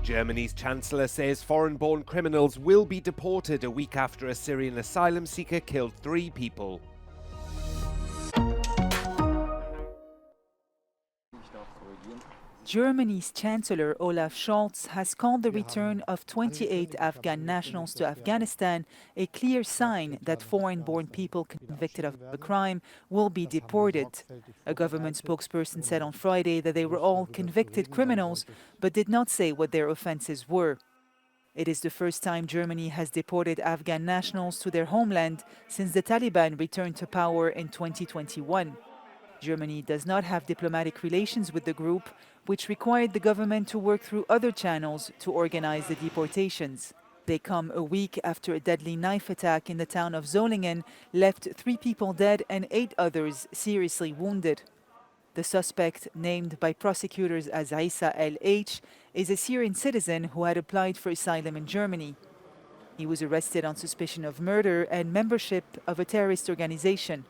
Germany's Chancellor says foreign-born criminals will be deported a week after a Syrian asylum seeker killed 3 people. Germany's Chancellor Olaf Scholz has called the return of 28 Afghan nationals to Afghanistan a clear sign that foreign-born people convicted of a crime will be deported. A government spokesperson said on Friday that they were all convicted criminals, but did not say what their offenses were. It is the first time Germany has deported Afghan nationals to their homeland since the Taliban returned to power in 2021. Germany does not have diplomatic relations with the group, which required the government to work through other channels to organize the deportations. They come a week after a deadly knife attack in the town of Solingen left 3 people dead and 8 others seriously wounded. The suspect, named by prosecutors as Isa L.H., is a Syrian citizen who had applied for asylum in Germany. He was arrested on suspicion of murder and membership of a terrorist organization.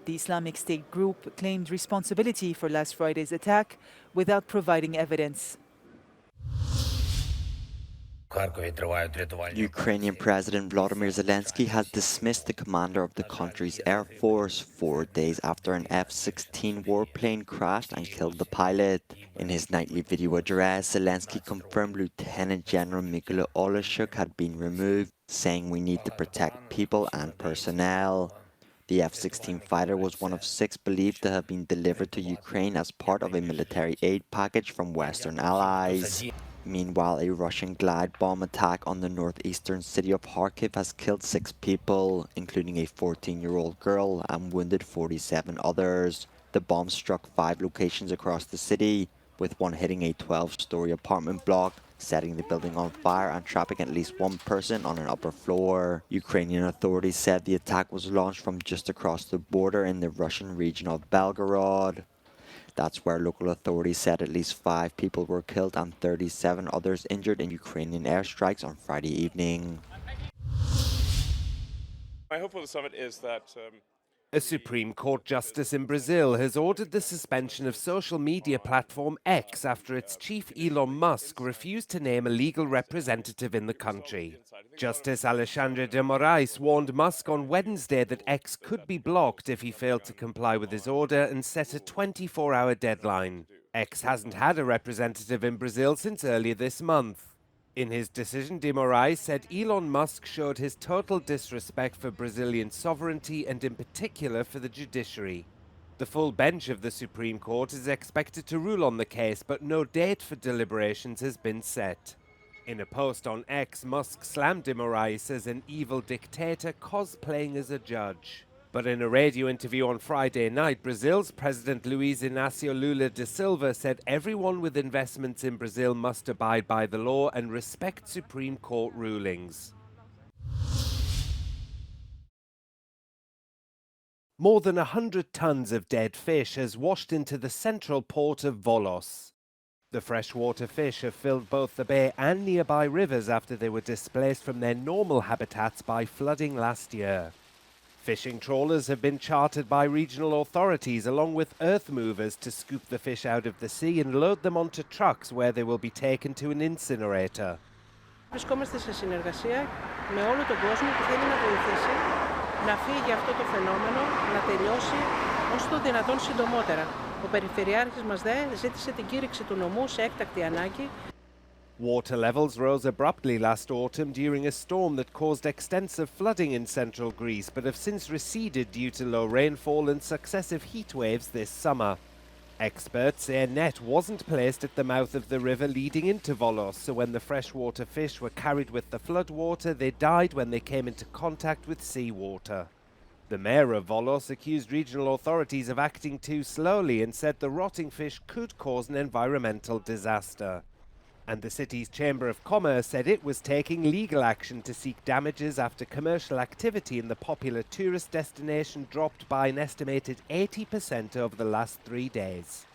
The Islamic State group claimed responsibility for last Friday's attack without providing evidence. Ukrainian President Volodymyr Zelensky has dismissed the commander of the country's air force 4 days after an F-16 warplane crashed and killed the pilot. In his nightly video address, Zelensky confirmed Lieutenant General Mykola Oleshchuk had been removed, saying we need to protect people and personnel. The F-16 fighter was one of 6 believed to have been delivered to Ukraine as part of a military aid package from Western allies. Meanwhile, a Russian glide bomb attack on the northeastern city of Kharkiv has killed 6 people, including a 14-year-old girl, and wounded 47 others. The bomb struck 5 locations across the city, with one hitting a 12-story apartment block, setting the building on fire and trapping at least 1 person on an upper floor. Ukrainian authorities said the attack was launched from just across the border in the Russian region of Belgorod. That's where local authorities said at least 5 people were killed and 37 others injured in Ukrainian airstrikes on Friday evening. My hope for the summit is that A Supreme Court justice in Brazil has ordered the suspension of social media platform X after its chief Elon Musk refused to name a legal representative in the country. Justice Alexandre de Moraes warned Musk on Wednesday that X could be blocked if he failed to comply with his order and set a 24-hour deadline. X hasn't had a representative in Brazil since earlier this month. In his decision, de Moraes said Elon Musk showed his total disrespect for Brazilian sovereignty and in particular for the judiciary. The full bench of the Supreme Court is expected to rule on the case, but no date for deliberations has been set. In a post on X, Musk slammed de Moraes as an evil dictator cosplaying as a judge. But in a radio interview on Friday night, Brazil's President Luiz Inácio Lula da Silva said everyone with investments in Brazil must abide by the law and respect Supreme Court rulings. More than 100 tons of dead fish has washed into the central port of Volos. The freshwater fish have filled both the bay and nearby rivers after they were displaced from their normal habitats by flooding last year. Fishing trawlers have been chartered by regional authorities along with earth movers to scoop the fish out of the sea and load them onto trucks where they will be taken to an incinerator. Βρισκόμαστε σε συνεργασία με όλο τον κόσμο που θέλει να βοηθήσει να φύγει αυτό το φαινόμενο, να τελειώσει όσο το δυνατόν συντομότερα. Ο Περιφερειάρχης μας ζήτησε την κήρυξη του νομού σε έκτακτη ανάγκη. Water levels rose abruptly last autumn during a storm that caused extensive flooding in central Greece, but have since receded due to low rainfall and successive heat waves this summer. Experts say a net wasn't placed at the mouth of the river leading into Volos, so when the freshwater fish were carried with the floodwater, they died when they came into contact with seawater. The mayor of Volos accused regional authorities of acting too slowly and said the rotting fish could cause an environmental disaster. And the city's Chamber of Commerce said it was taking legal action to seek damages after commercial activity in the popular tourist destination dropped by an estimated 80% over the last 3 days.